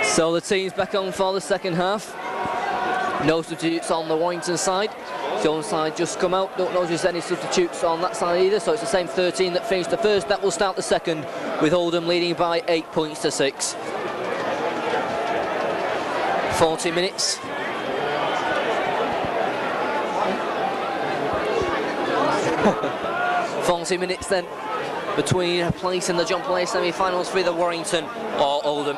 So the team's back on for the second half. No substitutes on the Warrington side. The Oldham side just come out. Don't notice any substitutes on that side either. So it's the same 13 that finished the first. That will start the second, with Oldham leading by 8 points to 6. 40 minutes. Minutes then between placing the John Play semi-finals for either Warrington or Oldham.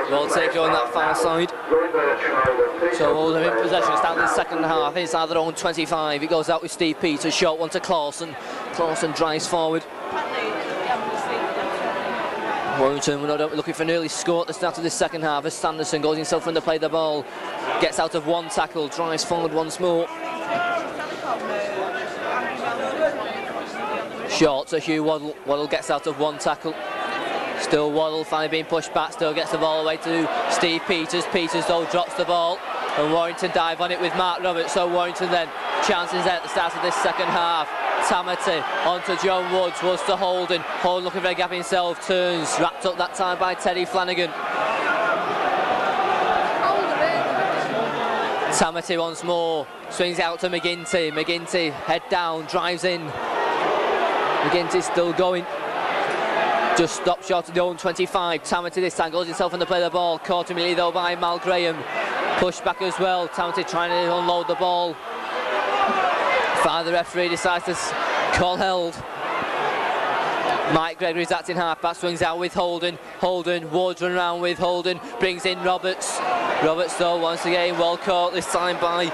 We'll take you on that far side. So Oldham in possession, starting the second half inside their own 25. It goes out with Steve Peters, short one to Clausen. Clausen drives forward. Warrington were not looking for an early score at the start of this second half as Sanderson goes himself in to play the ball, gets out of one tackle, drives forward once more. Short to Hugh Waddle. Waddle gets out of one tackle. Still Waddle finally being pushed back, still gets the ball away to Steve Peters. Peters though drops the ball and Warrington dive on it with Mark Roberts. So Warrington then chances there at the start of this second half. Tamati onto John Woods, Woods to Holden. Holden looking for a gap himself, turns, wrapped up that time by Teddy Flanagan. Tamati once more, swings out to McGinty. McGinty head down, drives in. McGinty's still going. Just stopped short of the own 25. Tamati this time goes himself in to play the ball. Caught immediately though by Mal Graham. Pushed back as well. Tamati trying to unload the ball. Finally the referee decides to call held. Mike Gregory's acting half-back, swings out with Holden. Holden, Woods run around with Holden, brings in Roberts. Roberts though once again well caught, this time by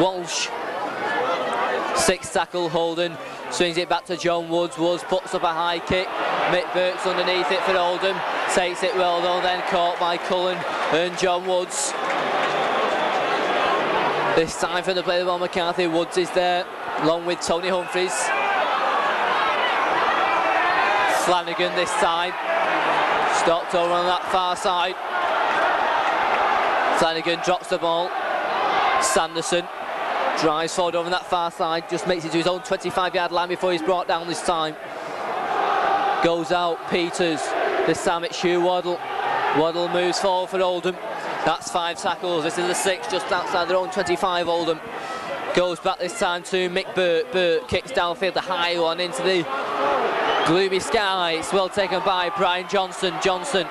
Walsh. Sixth tackle, Holden swings it back to John Woods. Woods puts up a high kick. Mick Burke's underneath it for Oldham. Takes it well though, then caught by Cullen and John Woods. This time for the play of ball, McCarthy. Woods is there, along with Tony Humphries. Flanagan this time. Stopped over on that far side. Flanagan drops the ball. Sanderson drives forward over that far side, just makes it to his own 25-yard line before he's brought down this time. Goes out, Peters. This time it's Hugh Waddle. Waddle moves forward for Oldham. That's 5 tackles. This is the 6th just outside their own 25, Oldham. Goes back this time to Mick Burt. Burt kicks downfield, the high one into the gloomy sky. It's well taken by Brian Johnson. Johnson.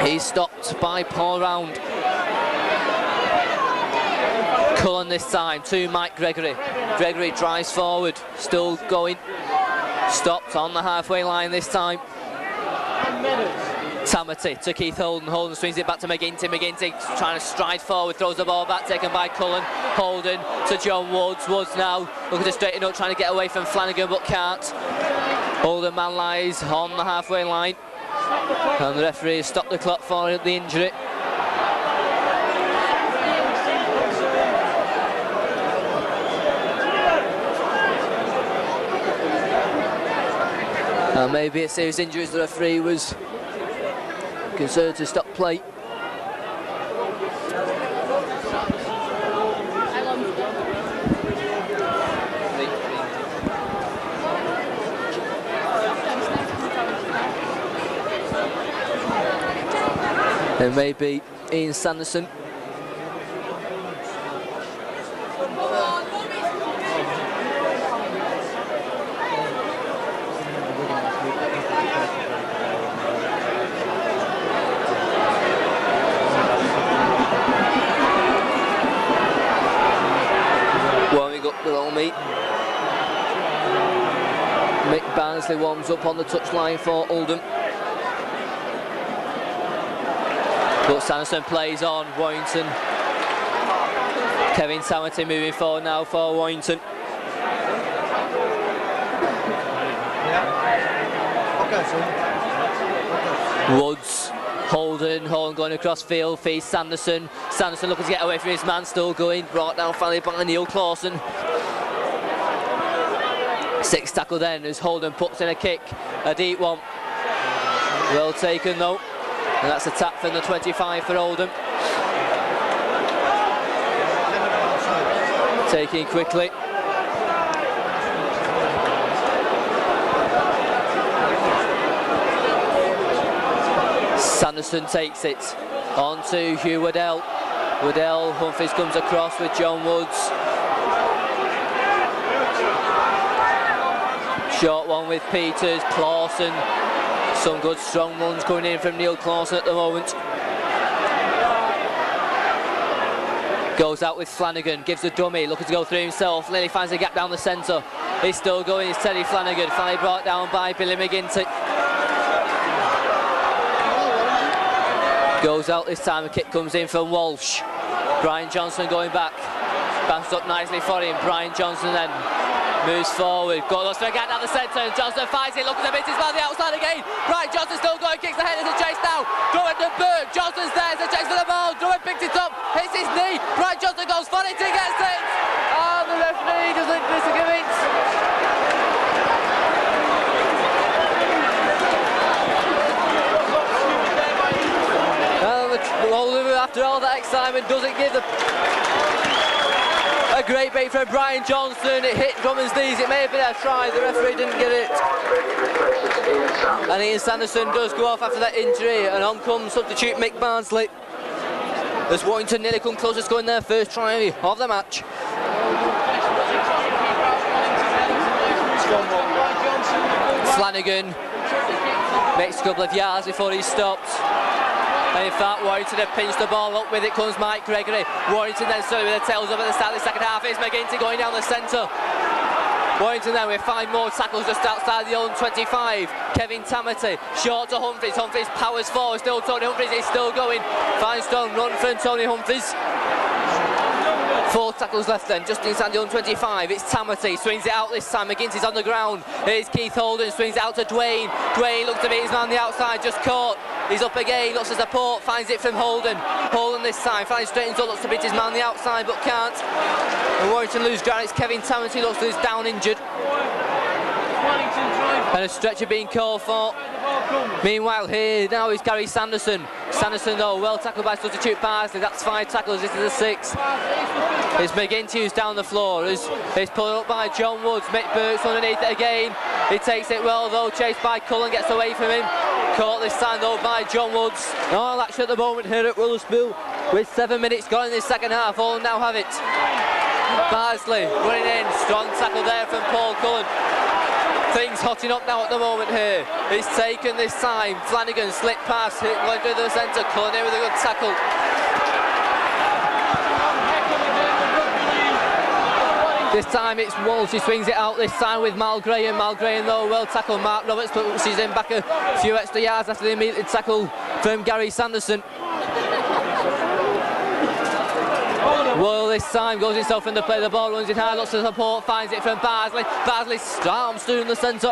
He's stopped by Paul Round. Cullen this time to Mike Gregory. Gregory drives forward, still going. Stopped on the halfway line this time. Tamati to Keith Holden. Holden swings it back to McGinty. McGinty trying to stride forward, throws the ball back, taken by Cullen. Holden to John Woods. Woods now looking to straighten up, trying to get away from Flanagan but can't. Holden man lies on the halfway line. And the referee has stopped the clock for the injury. And maybe a serious injury as the referee was concerned to stop play. It may be Ian Sanderson. Warming up below me. Mick Barnsley warms up on the touchline for Oldham. But Sanderson plays on. Warrington. Kevin Tamati moving forward now for Warrington. Woods, Holden going across field, feeds Sanderson. Sanderson looking to get away from his man, still going. Brought down finally by Neil Clausen. 6th tackle then as Holden puts in a kick, a deep one. Well taken though. And that's a tap from the 25 for Oldham. Taking quickly. Sanderson takes it on to Hugh Waddell. Waddell, Humphries comes across with John Woods. Short one with Peters, Clawson. Some good strong runs coming in from Neil Clawson at the moment. Goes out with Flanagan, gives a dummy, looking to go through himself. Lilly finds a gap down the centre. He's still going, it's Teddy Flanagan. Finally brought down by Billy McGinty. Goes out this time, a kick comes in from Walsh. Brian Johnson going back. Bounced up nicely for him. Brian Johnson then moves forward. Goes to a gap down the centre. And Johnson finds it, looking a bit, he's on the outside again. Brian Johnson still going, kicks ahead, there's a chase now. Drummond and Burke. Johnson's there, there's a chase for the ball. Drummond picks it up, hits his knee. Brian Johnson goes for it, he gets it. Oh, the referee doesn't disagree. After all that excitement, doesn't give a great beat from Brian Johnson. It hit Drummond's knees. It may have been a try, the referee didn't get it. And Ian Sanderson does go off after that injury, and on comes substitute Mick Barnsley. As Warrington nearly come close to scoring their first try of the match. Flanagan makes a couple of yards before he stops. And in fact, Warrington have pinched the ball up. With it comes Mike Gregory. Warrington then slowly with the tails up at the start of the second half. It's McGinty going down the centre. Warrington then with 5 more tackles just outside the own 25. Kevin Tamati short to Humphries. Humphries powers forward. Still Tony Humphries is still going. Fine strong run from Tony Humphries. 4 tackles left then, just inside the own 25. It's Tamati, swings it out this time. McGinty's on the ground. Here's Keith Holden, swings it out to Dwayne. Dwayne looks to beat his man on the outside, just caught. He's up again, looks for support, finds it from Holden. Holden this time, finds straightens up, looks to beat his man on the outside, but can't. And Warrington lose ground, it's Kevin Tamati, looks like he's down injured. And a stretcher being called for. Meanwhile here now is Gary Sanderson. Sanderson though well tackled by substitute Barnsley. That's 5 tackles, this is a 6. It's McGinty who's down the floor. He's pulled up by John Woods. Mick Burke's underneath it again. He takes it well though, chased by Cullen, gets away from him. Caught this time though by John Woods. All action at the moment here at Witherspoon with 7 minutes gone in this second half. All now have it. Barnsley running in, strong tackle there from Paul Cullen. Things hotting up now at the moment here. He's taken this time. Flanagan slipped past, going through the centre. Cullen in with a good tackle. This time it's Walsh, he swings it out this time with Mal Graham. Mal Graham though well tackled. Mark Roberts puts his in back a few extra yards after the immediate tackle from Gary Sanderson. Well, this time goes himself in the play, the ball runs in high, looks for support, finds it from Barnsley. Barnsley storms through in the centre.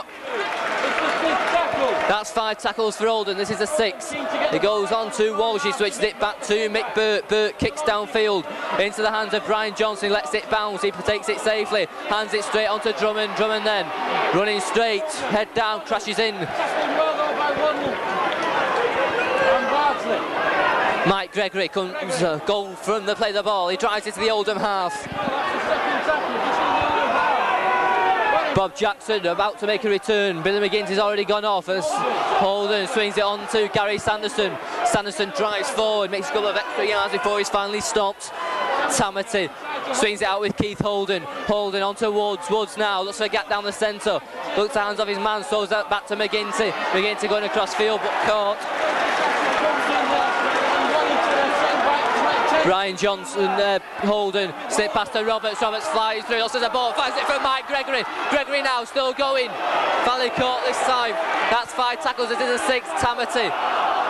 That's 5 tackles for Oldham, this is a 6. He goes on to Walsh, he switches it back to Mick Burt. Burt kicks downfield into the hands of Brian Johnson, lets it bounce, he takes it safely, hands it straight onto Drummond. Drummond then running straight, head down, crashes in. Mike Gregory comes goal from the play of the ball. He drives it to the Oldham half. Bob Jackson about to make a return. Billy McGinty's already gone off as Holden swings it on to Gary Sanderson. Sanderson drives forward, makes a couple of extra yards before he's finally stopped. Tamati swings it out with Keith Holden. Holden onto Woods. Woods now looks for a gap down the centre. Looks at hands off his man, throws that back to McGinty. McGinty going across field but caught. Brian Johnson, Holden, slip past to Roberts. Roberts flies through, looks at the ball, finds it from Mike Gregory. Gregory now still going. Finally caught this time. That's 5 tackles, it is a 6. Tamati.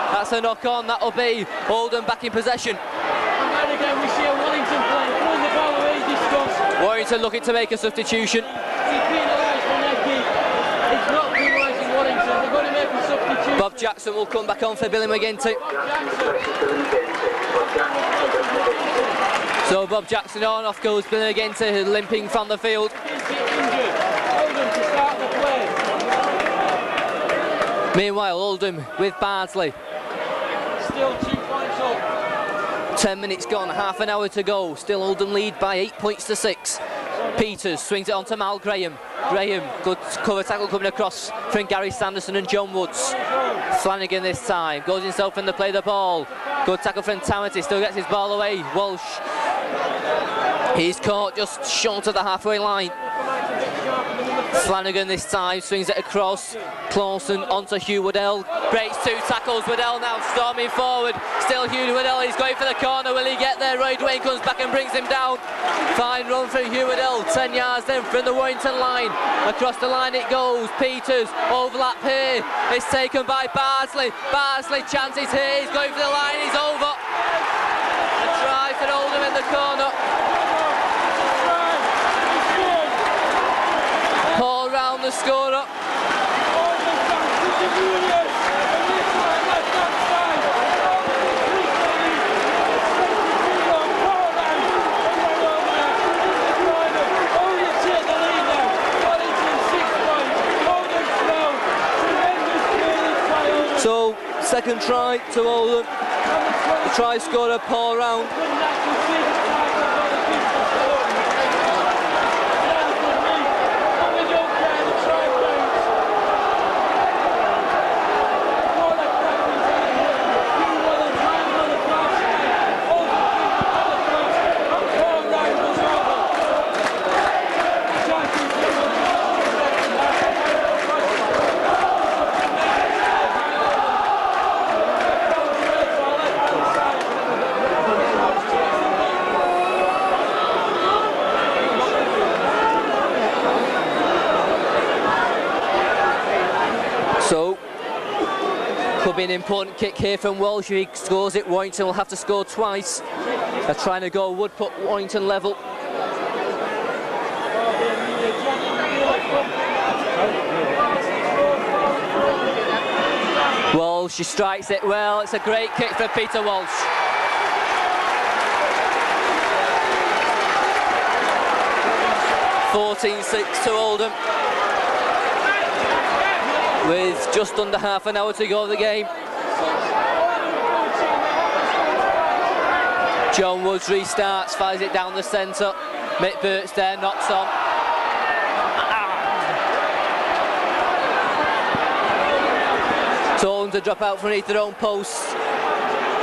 That's a knock on, that'll be Holden back in possession. And then again we see a Warrington play, pulling the ball away discussed. Warrington looking to make a substitution. He's penalised for Necky. It's not penalising Warrington, they're going to make a substitution. Bob Jackson will come back on for Billy McGinty. So Bob Jackson on, off goes Billy McGinty, limping from the field. Meanwhile, Oldham with Barnsley. Still 2 points up. 10 minutes gone, half an hour to go. Still Oldham lead by 8 points to 6. Peters swings it on to Mal Graham. Graham, good cover tackle coming across from Gary Sanderson and John Woods. Flanagan this time, goes himself in the play of the ball. Good tackle from Tamati, still gets his ball away. Walsh, he's caught just short of the halfway line. Flanagan this time swings it across. Clawson onto Hugh Waddell. Breaks 2 tackles. Waddell now storming forward. Still Hugh Waddell. He's going for the corner. Will he get there? Roy Dwayne comes back and brings him down. Fine run from Hugh Waddell. 10 yards then from the Warrington line. Across the line it goes. Peters overlap here. It's taken by Bardsley. Bardsley chances here. He's going for the line. He's over. A try for Oldham in the corner. Paul round the scorer. So, second try to Oldham. The try scorer Paul Round. Could be an important kick here from Walsh. If he scores it, Warrington will have to score twice. They're trying to go would put Warrington level. Walsh, he strikes it well. It's a great kick for Peter Walsh. (14-6) to Oldham. With just under half an hour to go of the game. John Woods restarts, fires it down the centre. Mick Burt's there, knocks on. So Oldham to drop out from underneath their own posts.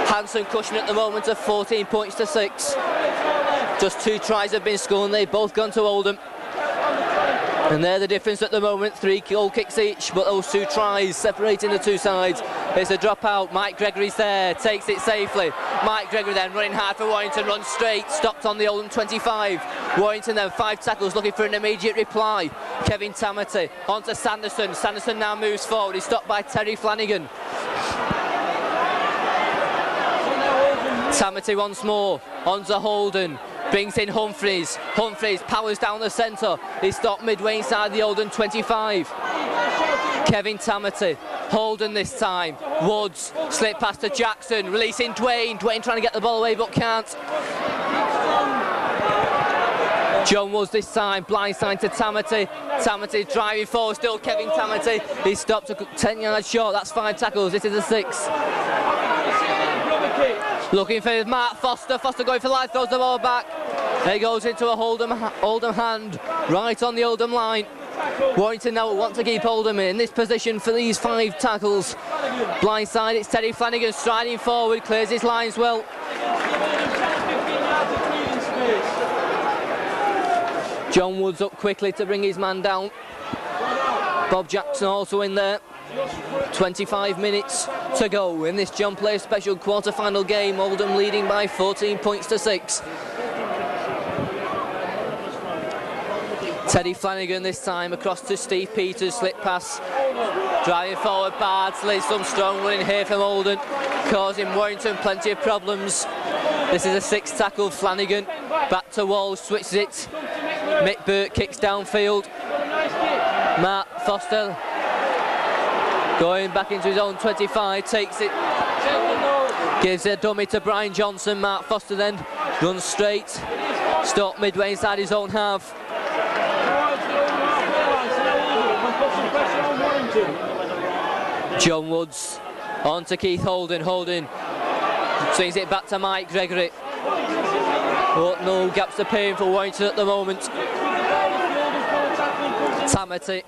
Hanson cushion at the moment of 14 points to 6. Just 2 tries have been scored and they've both gone to Oldham. And they're the difference at the moment, 3 goal kicks each, but those 2 tries separating the 2 sides. It's a dropout, Mike Gregory's there, takes it safely. Mike Gregory then running hard for Warrington, runs straight, stopped on the Oldham 25. Warrington then 5 tackles, looking for an immediate reply. Kevin Tamati onto Sanderson. Sanderson now moves forward, he's stopped by Terry Flanagan. Tamati once more, onto Holden. Brings in Humphreys. Humphreys powers down the centre. He's stopped midway inside the Oldham 25. Kevin Tamati. Holden this time. Woods. Slip past to Jackson. Releasing Dwayne. Dwayne trying to get the ball away but can't. John Woods this time. Blindside to Tamati. Tamati driving forward. Still Kevin Tamati. He's stopped 10 yards short. That's 5 tackles. This is a 6. Looking for Mark Foster. Foster going for life, throws the ball back. There goes into a Oldham hand, right on the Oldham line. Warrington now want to keep Oldham in this position for these 5 tackles. Blindside, it's Terry Flanagan striding forward, clears his lines well. John Woods up quickly to bring his man down. Bob Jackson also in there. 25 minutes to go in this John Player Special quarter-final game. Oldham leading by 14 points to 6. Teddy Flanagan this time across to Steve Peters, slip pass. Driving forward Bardsley, some strong running here from Oldham, causing Warrington plenty of problems. This is a 6th tackle. Flanagan back to Walsh, switches it. Mick Burt kicks downfield. Matt Foster going back into his own 25, takes it, gives a dummy to Brian Johnson. Mark Foster then runs straight, stopped midway inside his own half. John Woods on to Keith Holden. Holden Swings it back to Mike Gregory. But no gaps to pay for Warrington at the moment. Tamati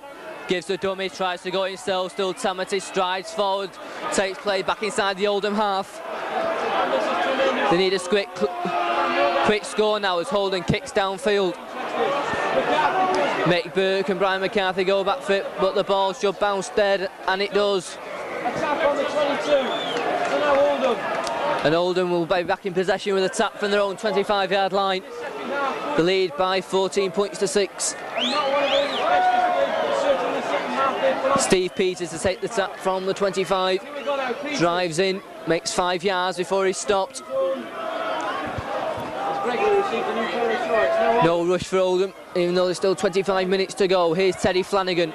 gives the dummy, tries to go himself. Still Tamati strides forward, takes play back inside the Oldham half. They need a quick score now as Holden kicks downfield. Mick Burke and Brian McCarthy go back for it, but the ball should bounce dead, and it does. Attack on the 22. So now Oldham. And Oldham will be back in possession with a tap from their own 25-yard line. The lead by 14 points to 6. Steve Peters to take the tap from the 25. Drives in, makes 5 yards before he's stopped. No rush for Oldham, even though there's still 25 minutes to go. Here's Teddy Flanagan.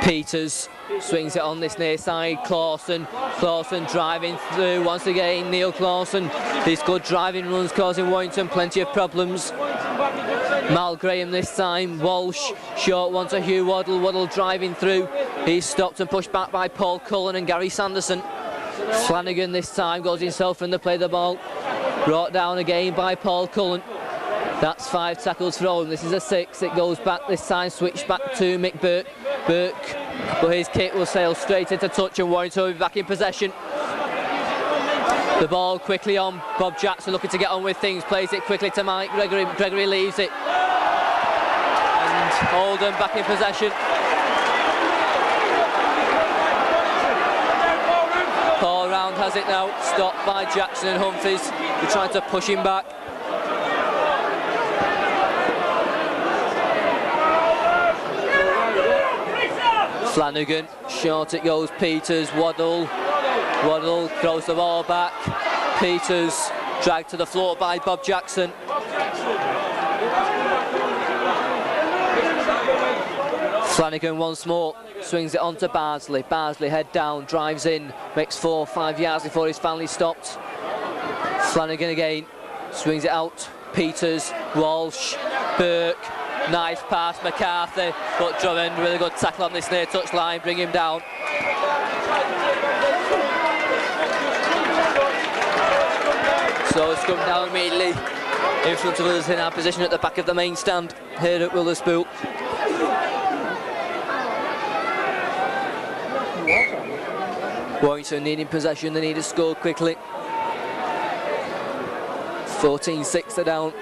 Peters swings it on this near side. Clausen driving through once again. Neil Clausen. These good driving runs causing Warrington plenty of problems. Mal Graham this time. Walsh, short one to Hugh Waddle. Waddle driving through. He's stopped and pushed back by Paul Cullen and Gary Sanderson. Flanagan this time goes himself from the play of the ball. Brought down again by Paul Cullen. That's 5 tackles for Oldham. This is a 6. It goes back this time, switched back to Mick Burke. But his kick will sail straight into touch and Warrington will be back in possession. The ball quickly on. Bob Jackson looking to get on with things. Plays it quickly to Mike Gregory. Gregory leaves it. And Oldham back in possession. Paul Round has it now. Stopped by Jackson and Humphries. They're trying to push him back. Flanagan, short it goes. Peters, Waddle throws the ball back. Peters dragged to the floor by Bob Jackson. Flanagan once more, swings it on to Barnsley. Barnsley head down, drives in, makes 4 or 5 yards before he's finally stopped. Flanagan again, swings it out. Peters, Walsh, Burke. Nice pass, McCarthy, but Drummond with a good tackle on this near touch line, bring him down. So it's come down immediately in front of us in our position at the back of the main stand here at Witherspoon. Warrington needing possession, they need to score quickly. 14-6 they're down.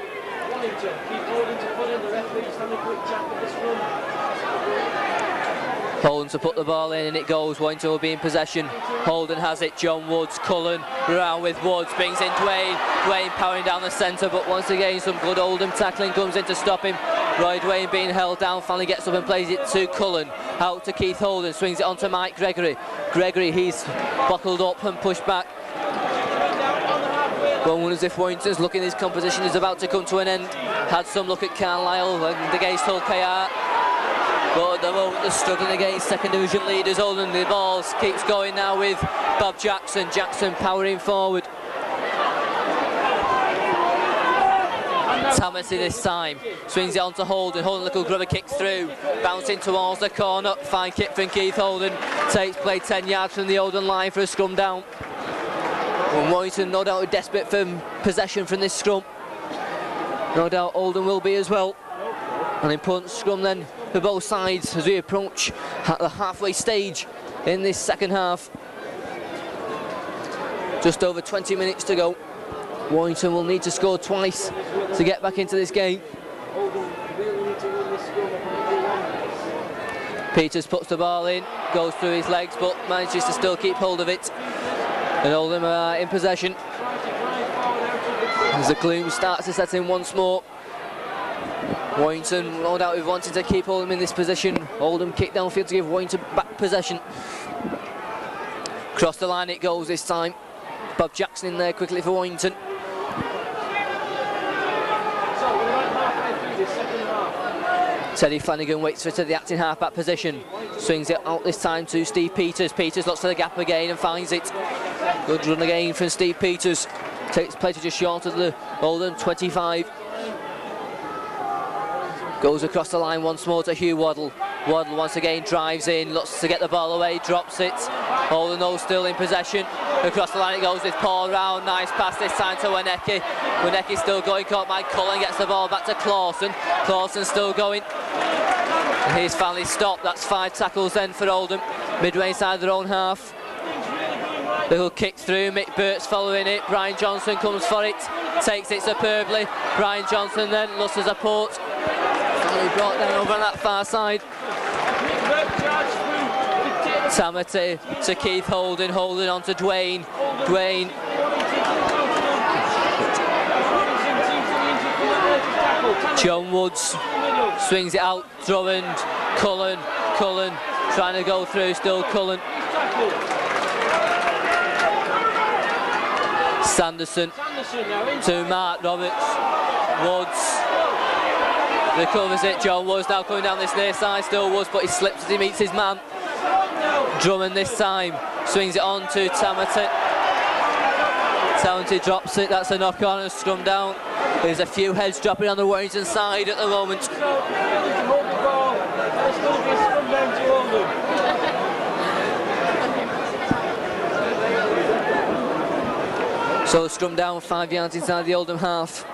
Holden to put the ball in and it goes. Warrington will be in possession. Holden has it. John Woods, Cullen around with Woods, brings in Dwayne. Dwayne powering down the centre, but once again some good Oldham tackling comes in to stop him. Roy Dwayne being held down, finally gets up and plays it to Cullen. Out to Keith Holden, swings it on to Mike Gregory. Gregory, he's buckled up and pushed back. One as if Warrington's look in his composition is about to come to an end. Had some look at Carlisle and against Hull KR. But at the moment they're struggling against second division leaders. Oldham, the ball keeps going now with Bob Jackson. Jackson powering forward. Tamasi this time, swings it on to Holden. Holden, little grubber kick through, bouncing towards the corner. Fine kick from Keith Holden. Takes play 10 yards from the Oldham line for a scrum down. And Warrington no doubt desperate for possession from this scrum. No doubt Oldham will be as well. An important scrum then for both sides as we approach at the halfway stage in this second half. Just over 20 minutes to go. Warrington will need to score twice to get back into this game. Peters puts the ball in, goes through his legs but manages to still keep hold of it. And Oldham are in possession as the gloom starts to set in once more. Warrington, no doubt, we've wanted to keep Oldham in this position. Oldham kick downfield to give Warrington back possession. Cross the line it goes this time. Bob Jackson in there quickly for Warrington. Teddy Flanagan waits for it to the acting half-back position. Swings it out this time to Steve Peters. Peters looks for the gap again and finds it. Good run again from Steve Peters. Takes play to just short of the Oldham 25. Goes across the line once more to Hugh Waddle. Waddle once again drives in, looks to get the ball away, drops it. Oldham though still in possession. Across the line it goes with Paul Round. Nice pass this time to Winnecke. Winnecke still going, caught by Cullen, gets the ball back to Clawson. Clawson still going. And he's finally stopped. That's 5 tackles then for Oldham. Midway inside their own half. Little kick through, Mick Burt's following it. Brian Johnson comes for it, takes it superbly. Brian Johnson then looks to support. Finally brought down over on that far side. Tamati to Keith Holden, Holden on to Dwayne. Dwayne. John Woods swings it out, Drummond, Cullen trying to go through, still Cullen. Sanderson to Mark Roberts. Woods recovers it. John Woods now coming down this near side. Still Woods, but he slips as he meets his man. Drummond this time swings it on to Tamati. Tamati drops it. That's a knock on and scrum down. There's a few heads dropping on the Warrington side at the moment. So scrum down 5 yards inside the Oldham half.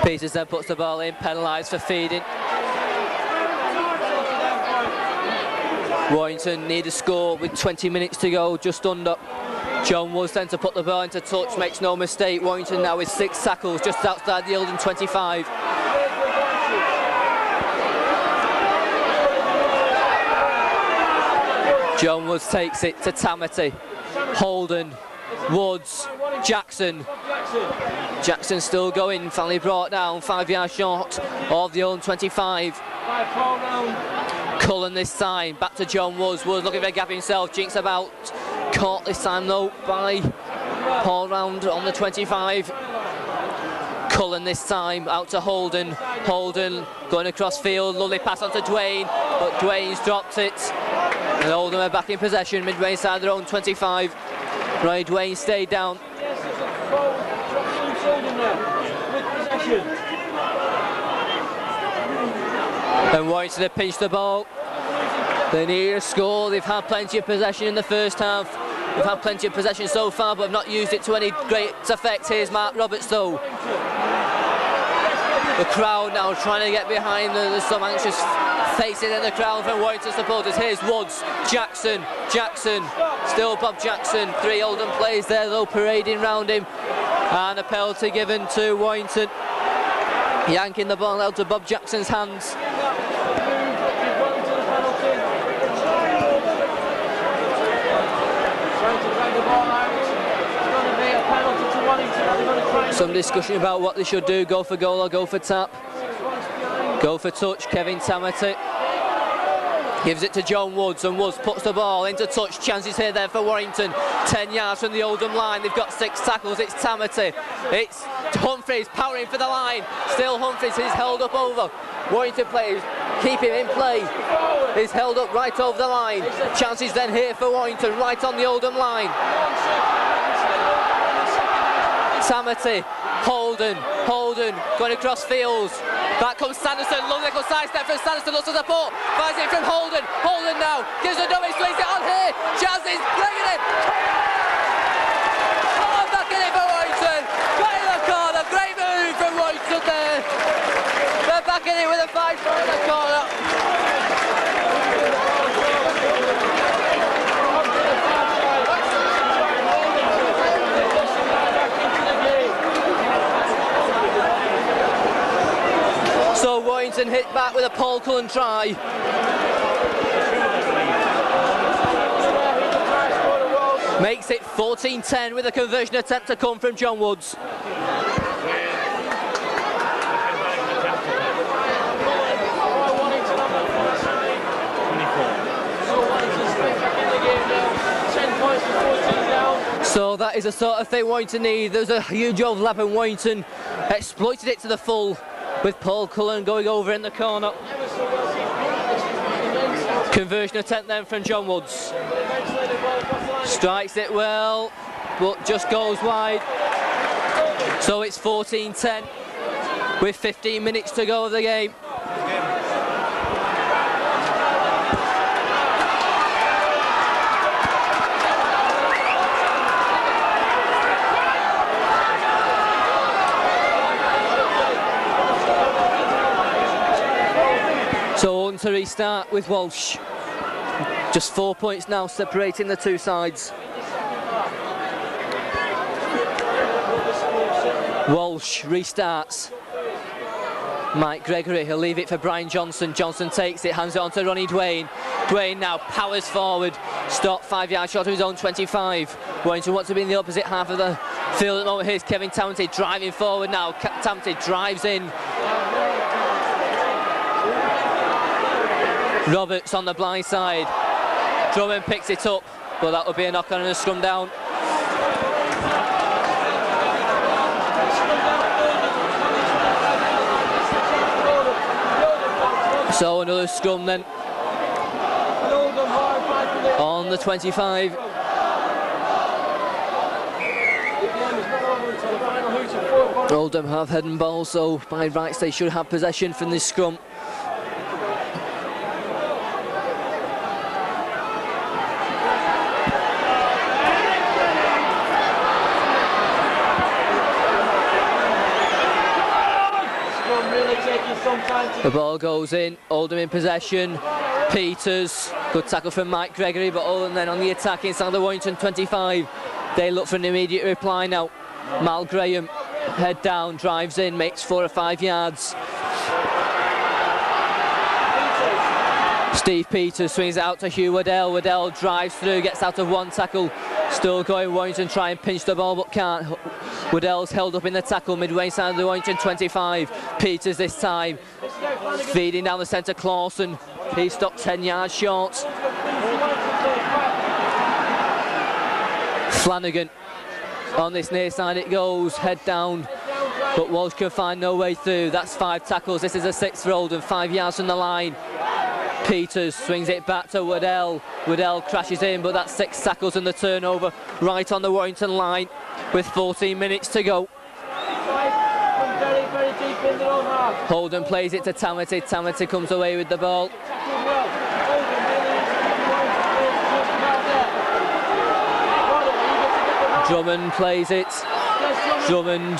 Peters then puts the ball in, penalised for feeding. Warrington need a score with 20 minutes to go, just under. John Woods then to put the ball into touch, makes no mistake. Warrington now with 6 tackles just outside the Oldham 25. John Woods takes it to Tamati. Holden, Woods, Jackson. Jackson still going, finally brought down 5 yards short of the Oldham 25. Cullen this time, back to John Woods. Woods looking for a gap himself, jinks about. Caught this time though by Paul Round on the 25. Cullen this time, out to Holden. Holden going across field, lovely pass on to Dwayne, but Dwayne's dropped it. And Oldham are back in possession, midway inside their own 25. Roy Dwayne stayed down. And Warrington have pinched the ball. They need a score. They've had plenty of possession in the first half. They've had plenty of possession so far, but have not used it to any great effect. Here's Mark Roberts though. The crowd now trying to get behind them. There's some anxious faces in the crowd from Warrington supporters. Here's Woods, Jackson, still Bob Jackson. 3 Oldham players there though parading round him. And a penalty given to Warrington. Yanking the ball out of Bob Jackson's hands. Some discussion about what they should do, go for goal or go for tap. Go for touch, Kevin Tamati. Gives it to John Woods, and Woods puts the ball into touch. Chances here then for Warrington. 10 yards from the Oldham line. They've got 6 tackles. It's Tamati. It's Humphreys powering for the line. Still Humphreys is held up over. Warrington players keep him in play. He's held up right over the line. Chances then here for Warrington, right on the Oldham line. Tamati, Holden going across fields. Back comes Sanderson, lovely little side step from Sanderson, looks to support, finds it from Holden. Holden now gives a dummy, swings it on here. Chances, bringing it. Oh, back in it for Warrington. Right in the corner, great move from Warrington there. They're back in it with a 5-4 in the corner. So Warrington hit back with a Paul Cullen try. Makes it 14-10 with a conversion attempt to come from John Woods. So that is the sort of thing Warrington need. There's a huge overlap and Warrington exploited it to the full with Paul Cullen going over in the corner. Conversion attempt then from John Woods. Strikes it well, but just goes wide. So it's 14-10 with 15 minutes to go of the game. So on to restart with Walsh. Just 4 points now separating the two sides. Walsh restarts. Mike Gregory, he'll leave it for Brian Johnson. Johnson takes it, hands it on to Ronnie Dwayne. Dwayne now powers forward. Stop 5 yards short of his own 25. Warrington wants to be in the opposite half of the field at the moment. Here's Kevin Tamanty driving forward now. Tamanty drives in. Roberts on the blind side. Drummond picks it up, but that would be a knock on and a scrum down. So another scrum then on the 25. Oldham have head and ball, so by rights they should have possession from this scrum. The ball goes in, Oldham in possession. Peters, good tackle from Mike Gregory, but Oldham then on the attack inside the Warrington 25. They look for an immediate reply now. Mal Graham, head down, drives in, makes 4 or 5 yards. Steve Peters swings it out to Hugh Waddell. Waddell drives through, gets out of one tackle. Still going, Warrington try and pinch the ball but can't. Waddell's held up in the tackle midway side of the Warrington 25. Peters this time, feeding down the centre. Clawson, he stopped 10 yards short. Flanagan, on this near side it goes, head down, but Walsh can find no way through. That's 5 tackles, this is a 6th for Oldham, 5 yards from the line. Peters swings it back to Waddell. Waddell crashes in, but that's 6 tackles and the turnover right on the Warrington line with 14 minutes to go. Holden plays it to Tamanty. Tamanty comes away with the ball. Drummond plays it. Drummond.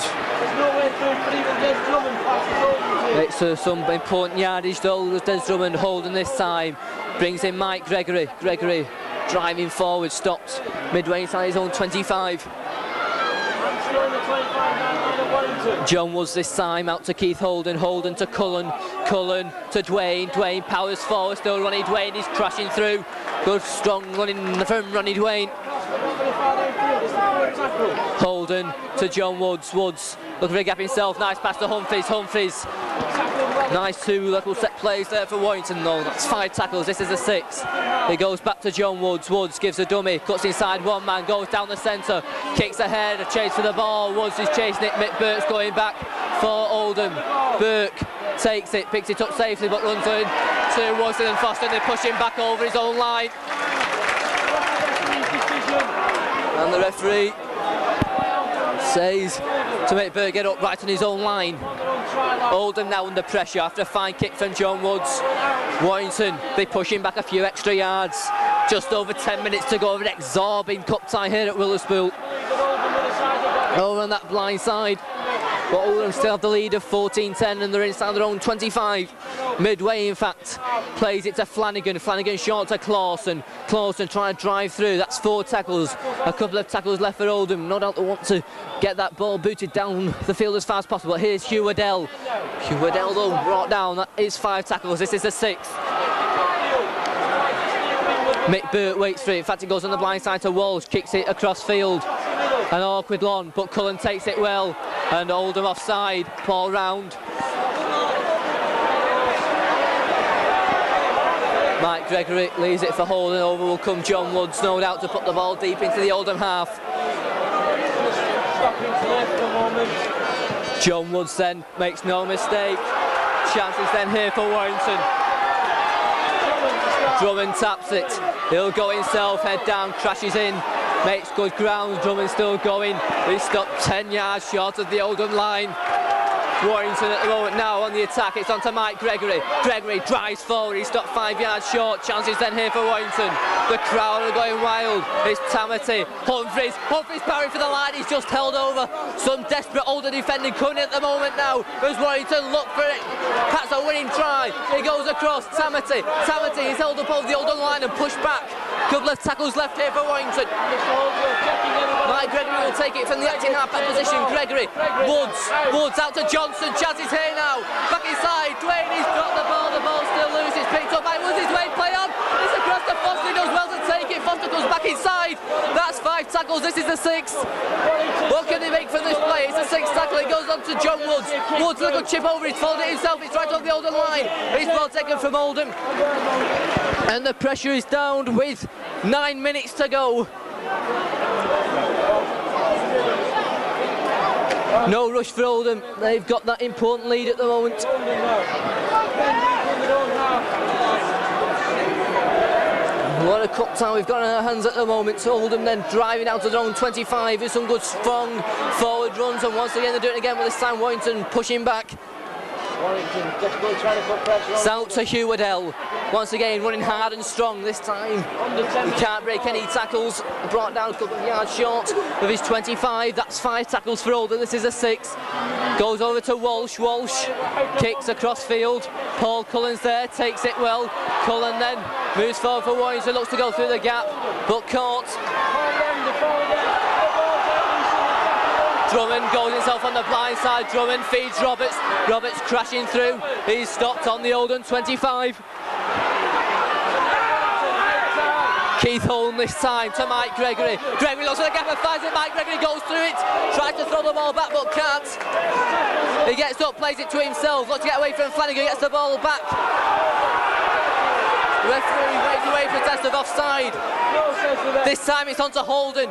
It's some important yardage though. Des Drummond holding this time. Brings in Mike Gregory. Gregory driving forward, stopped midway inside his own 25. John Woods this time out to Keith Holden. Holden to Cullen. Cullen to Dwayne. Dwayne powers forward. Still Ronnie Dwayne is crashing through. Good strong running from Ronnie Dwayne. Holden to John Woods. Woods looking for a gap himself. Nice pass to Humphries. Humphries. Nice 2 local set plays there for Warrington though. That's 5 tackles. This is a 6. It goes back to John Woods. Woods gives a dummy. Cuts inside one man. Goes down the centre. Kicks ahead. A chase for the ball. Woods is chasing it. Mick Burke's going back for Oldham. Burke takes it. Picks it up safely but runs in to Woodson and Foster. They push him back over his own line. And the referee says to make Burke get up right on his own line. Oldham now under pressure after a fine kick from John Woods. Warrington, they push him back a few extra yards. Just over 10 minutes to go of an absorbing cup tie here at Witherspoon. Over on that blind side. But Oldham still have the lead of 14-10 and they're inside their own 25. Midway, in fact, plays it to Flanagan. Flanagan short to Clawson. Clawson trying to drive through. That's 4 tackles. A couple of tackles left for Oldham. No doubt they want to get that ball booted down the field as fast as possible. Here's Hugh Waddell. Hugh Waddell, though, brought down. That is 5 tackles. This is the 6th. Mick Burt waits for it. In fact, it goes on the blind side to Walsh. Kicks it across field. An awkward one, but Cullen takes it well. And Oldham offside. Paul round. Mike Gregory leaves it for Holden. Over will come John Woods, no doubt, to put the ball deep into the Oldham half. John Woods then makes no mistake. Chances then here for Warrington. Drummond taps it. He'll go himself, head down, crashes in. Makes good ground. Drummond still going. He's stopped 10 yards short of the Oldham line. Warrington at the moment now on the attack. It's on to Mike Gregory. Gregory drives forward. He's stopped 5 yards short. Chances then here for Warrington. The crowd are going wild. It's Tamati. Humphries parrying for the line. He's just held over. Some desperate Oldham defending coming at the moment now. As Warrington look for it. That's a winning try. He goes across. Tamati is held up over the Oldham line and pushed back. Couple of tackles left here for Warrington. Mike Gregory will take it from the acting half-back position. Gregory. Woods out to Johnson. Chances here now. Back inside. Dwayne, he's got the ball. The ball still loose. It's picked up by Woods. His way play on. It's across to Foster. He does well to take it. Foster goes back inside. That's 5 tackles. This is the 6th. What can they make from this play? It's the 6th tackle. It goes on to John Woods. Woods, a good chip over. He's folded it himself. He's right on the Oldham line. It's well taken from Oldham. And the pressure is down with 9 minutes to go. No rush for Oldham. They've got that important lead at the moment. What a cup time we've got in our hands at the moment. Oldham then driving out to their own 25 with some good strong forward runs, and once again they're doing it again with this time Warrington pushing back. Warrington desperately trying to put pressure on. Out to Hugh Waddell. Once again running hard and strong this time. He can't break any tackles. Brought down a couple of yards short of his 25. That's 5 tackles for Oldham. This is a 6. Goes over to Walsh. Walsh kicks across field. Paul Cullen's there, takes it well. Cullen then moves forward for Warrington, looks to go through the gap, but caught. Drummond goes himself on the blind side. Drummond feeds Roberts. Roberts crashing through. He's stopped on the Oldham 25. Keith Holm this time to Mike Gregory. Gregory looks at the gap and finds it. Mike Gregory goes through it. Tries to throw the ball back but can't. He gets up, plays it to himself. Looks to get away from Flanagan. Gets the ball back. Referee waves away for a test of offside. This time it's on to Holden.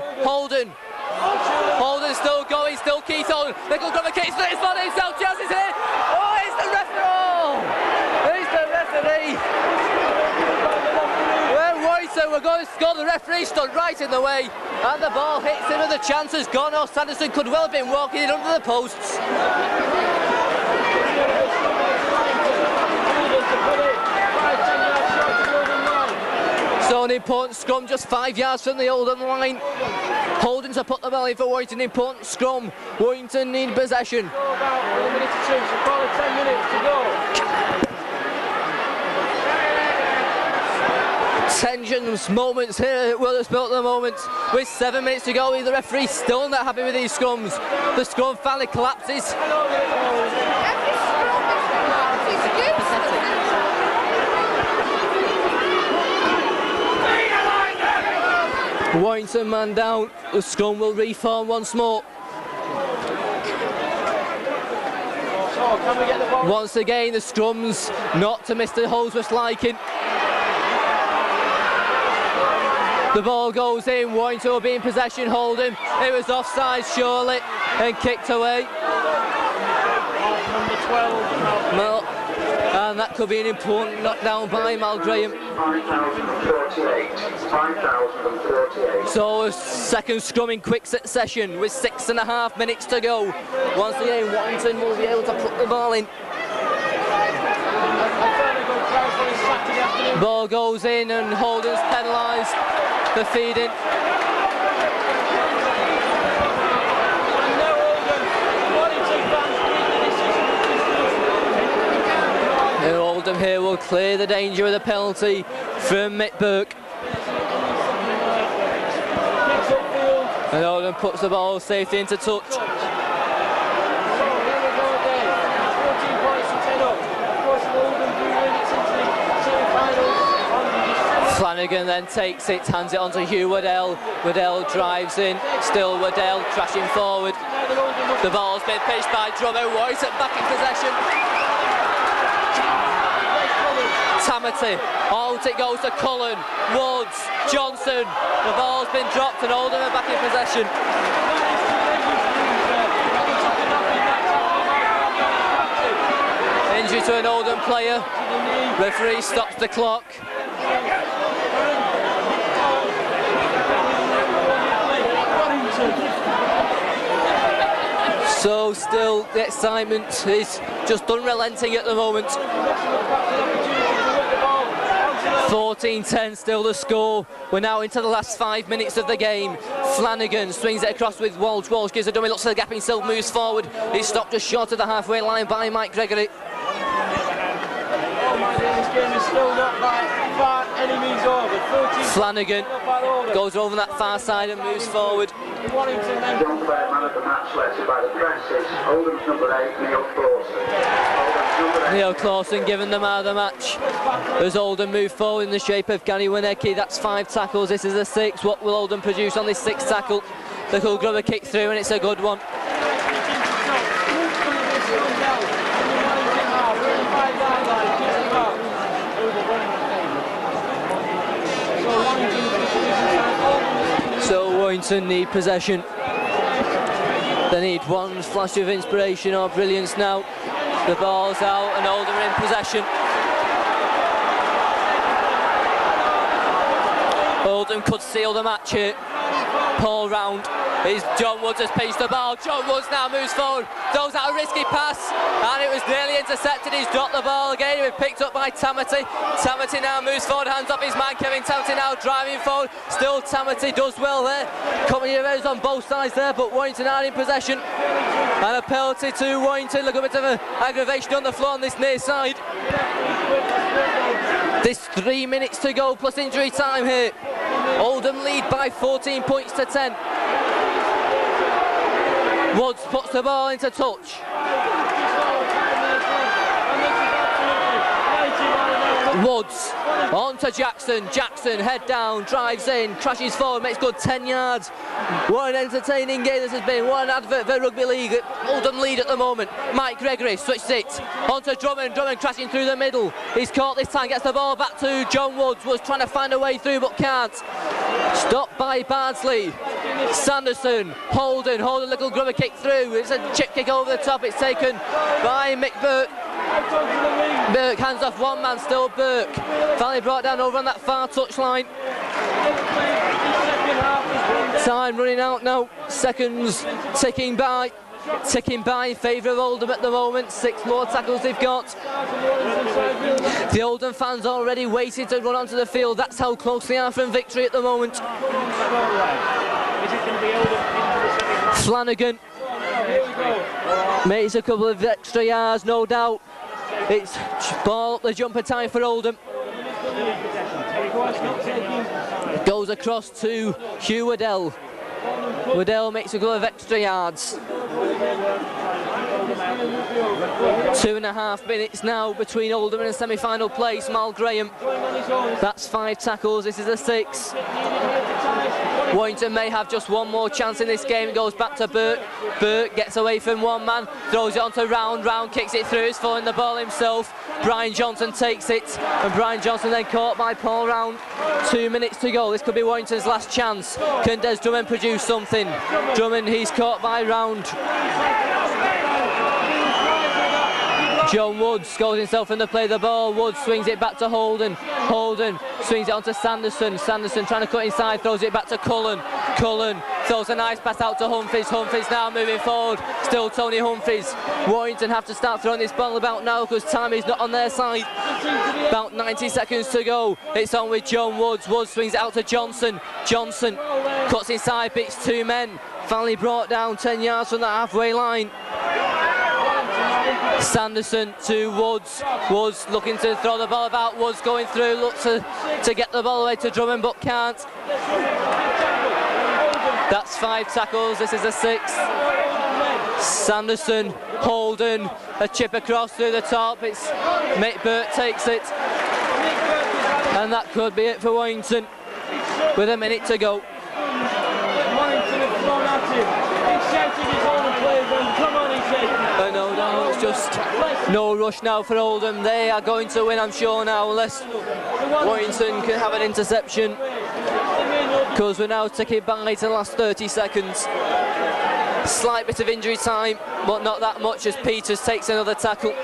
Holden's still going, still Keith Holden. They go grab a kick, it's not himself, chances here. Oh, it's the referee! It's the referee! Well, Warrington were going to score, the referee stood right in the way, and the ball hits him and the chance has gone. Oh, Sanderson could well have been walking in under the posts. So an important scrum just 5 yards from the Oldham line. Holden to put the ball in for Warrington. Important scrum. Warrington need possession. About 1 minute to 2, so probably 10 minutes to go. Tensions, moments here at Wetherspoon at the moment. With 7 minutes to go, the referee still not happy with these scrums. The scrum finally collapses. Warrington man down, the scrum will reform once more. Once again the scrums not to Mr. Holdsworth's liking. The ball goes in, Warrington will be in possession. Holden, it was offside surely and kicked away. Number 12. And that could be an important knockdown by Mal Graham. 5,048. So a second scrum in quick succession with 6.5 minutes to go. Once again, Warrington will be able to put the ball in. Ball goes in and Holden's penalised for feeding. Oldham here will clear the danger with a penalty from Mick Burke. And Oldham puts the ball safely into touch. Flanagan then takes it, hands it on to Hugh Waddell. Waddell drives in, still Waddell crashing forward. The ball's been pitched by Drummond. Warrington back in possession. Tamati, out it goes to Cullen, Woods, Johnson. The ball's been dropped and Oldham are back in possession. Injury to an Oldham player. Referee stops the clock. So still the excitement is just unrelenting at the moment. 14-10 still the score. We're now into the last 5 minutes of the game. Flanagan swings it across with Walsh. Walsh gives a dummy, looks for the gap himself, moves forward. He's stopped just short of the halfway line by Mike Gregory. This game is still not by far any means over. Flanagan goes over that far side and moves forward. Warrington then. Young player man of the match, led by the Francis. Oldham's number 8, Neil Clausen. Neil Clausen given the man of the match. As Oldham move forward in the shape of Gary Winecki, that's 5 tackles, this is a 6. What will Oldham produce on this 6th tackle? The Grubber kick through and it's a good one. So Warrington need possession. They need one flash of inspiration or brilliance now. The ball's out and Oldham are in possession. Oldham could seal the match here. Paul round. John Woods has pinched the ball. John Woods now moves forward, throws out a risky pass, and it was nearly intercepted. He's dropped the ball again. He was picked up by Tamati. Tamati now moves forward, hands off his man. Kevin Tamati now driving forward. Still Tamati does well there. Company of errors on both sides there, but Warrington are in possession. And a penalty to Warrington. Look, a bit of an aggravation on the floor on this near side. There's 3 minutes to go plus injury time here. Oldham lead by 14 points to 10. Woods puts the ball into touch. Woods on to Jackson. Jackson head down, drives in, crashes forward, makes good 10 yards. What an entertaining game this has been. What an advert for rugby league. Oldham lead at the moment. Mike Gregory switches it on to Drummond. Drummond crashing through the middle. He's caught this time, gets the ball back to John Woods. Was trying to find a way through but can't. Stopped by Bardsley. Sanderson, Holden, little grubber kick through. It's a chip kick over the top. It's taken by Mick Burke. Burke hands off one man, still Burke. Finally brought down over on that far touchline. Time running out now. Seconds ticking by in favour of Oldham at the moment. 6 more tackles they've got. The Oldham fans already waiting to run onto the field. That's how close they are from victory at the moment. Flanagan makes a couple of extra yards, no doubt. It's ball up the jumper time for Oldham. Goes across to Hugh Waddell. Waddell makes a couple of extra yards. 2.5 minutes now between Oldham and semi-final place. Mal Graham. That's 5 tackles. This is a 6. Warrington may have just one more chance in this game. It goes back to Burke. Burke gets away from one man, throws it onto Round. Round kicks it through. He's following the ball himself. Brian Johnson takes it, and Brian Johnson then caught by Paul Round. 2 minutes to go. This could be Warrington's last chance. Can Des Drummond produce something? Drummond, he's caught by Round. John Woods goes himself in the play of the ball. Woods swings it back to Holden. Holden swings it onto Sanderson. Sanderson trying to cut inside, throws it back to Cullen. Cullen throws a nice pass out to Humphries. Humphries now moving forward. Still Tony Humphries. Warrington have to start throwing this ball about now because time is not on their side. About 90 seconds to go. It's on with John Woods. Woods swings it out to Johnson. Johnson cuts inside, beats 2 men. Finally brought down 10 yards from the halfway line. Sanderson to Woods. Woods looking to throw the ball about. Woods going through, looks to get the ball away to Drummond but can't. That's 5 tackles, this is a 6. Sanderson, Holden, a chip across through the top. It's Mick Burt takes it. And that could be it for Warrington with a minute to go. Warrington have thrown at him. He's shouting his own players and come on, he said. No doubt, it's just no rush now for Oldham. They are going to win, I'm sure now, unless Warrington can have an interception. Because we're now ticking by to the last 30 seconds. Slight bit of injury time, but not that much as Peters takes another tackle.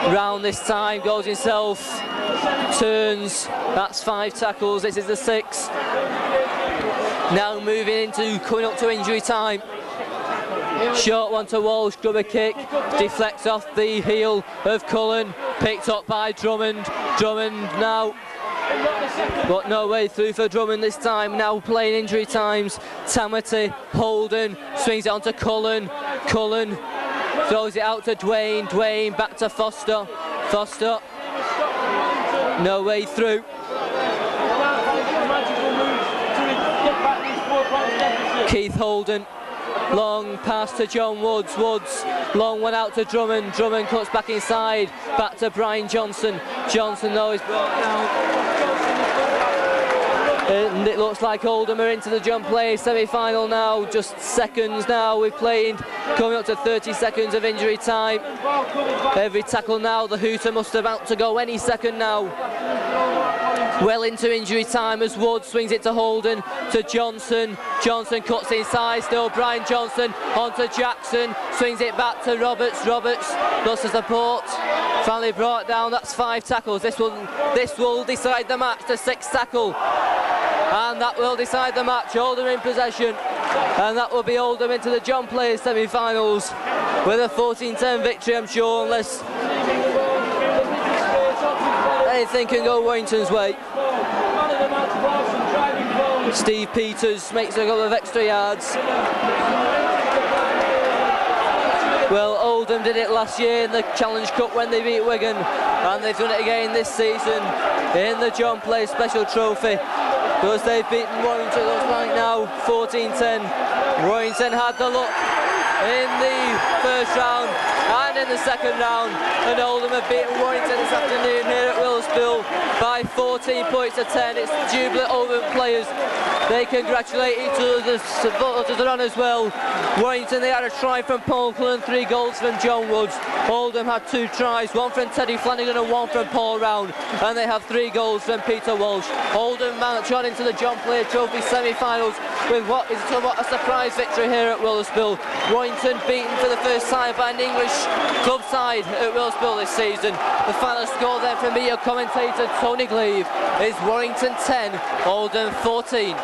round this time, goes himself, turns, that's 5 tackles, this is the 6th. Now moving into, coming up to injury time. Short one to Walsh, grubber kick, deflects off the heel of Cullen, picked up by Drummond. Drummond now, but no way through for Drummond this time, now playing injury times. Tamati, Holden, swings it onto Cullen. Cullen throws it out to Dwayne. Dwayne back to Foster. Foster, no way through. Keith Holden, long pass to John Woods. Woods, long one out to Drummond. Drummond cuts back inside, back to Brian Johnson. Johnson though is brought down. And it looks like Oldham are into the jump play semi-final now, just seconds now. We've played coming up to 30 seconds of injury time. Every tackle now, the hooter must have about to go any second now. Well into injury time as Wood swings it to Holden, to Johnson. Johnson cuts inside, still Brian Johnson onto Jackson, swings it back to Roberts. Roberts does the support, finally brought down. That's 5 tackles. This will decide the match, the 6th tackle. And that will decide the match. Oldham in possession, and that will be Oldham into the John Players semi-finals with a 14-10 victory, I'm sure, unless anything can go Warrington's way. Steve Peters makes a couple of extra yards. Well, Oldham did it last year in the Challenge Cup when they beat Wigan, and they've done it again this season in the John Players Special Trophy. Because they've beaten Warrington, looks like now 14-10. Warrington had the look in the first round and in the second round, and Oldham have beaten Warrington this afternoon here at Willisville by 14 points to 10. It's jubilant Oldham players. They congratulate each other, the supporters are on as well. Warrington, they had a try from Paul Cullen, 3 goals from John Woods. Oldham had 2 tries, 1 from Teddy Flanagan and 1 from Paul Round, and they have 3 goals from Peter Walsh. Oldham march on into the John Player Trophy semi-finals with what is somewhat a surprise victory here at Willisville. Warrington beaten for the first time by an English club side at Willisville this season. The final score then from me, your commentator Tony Gleave, is Warrington 10, Oldham 14.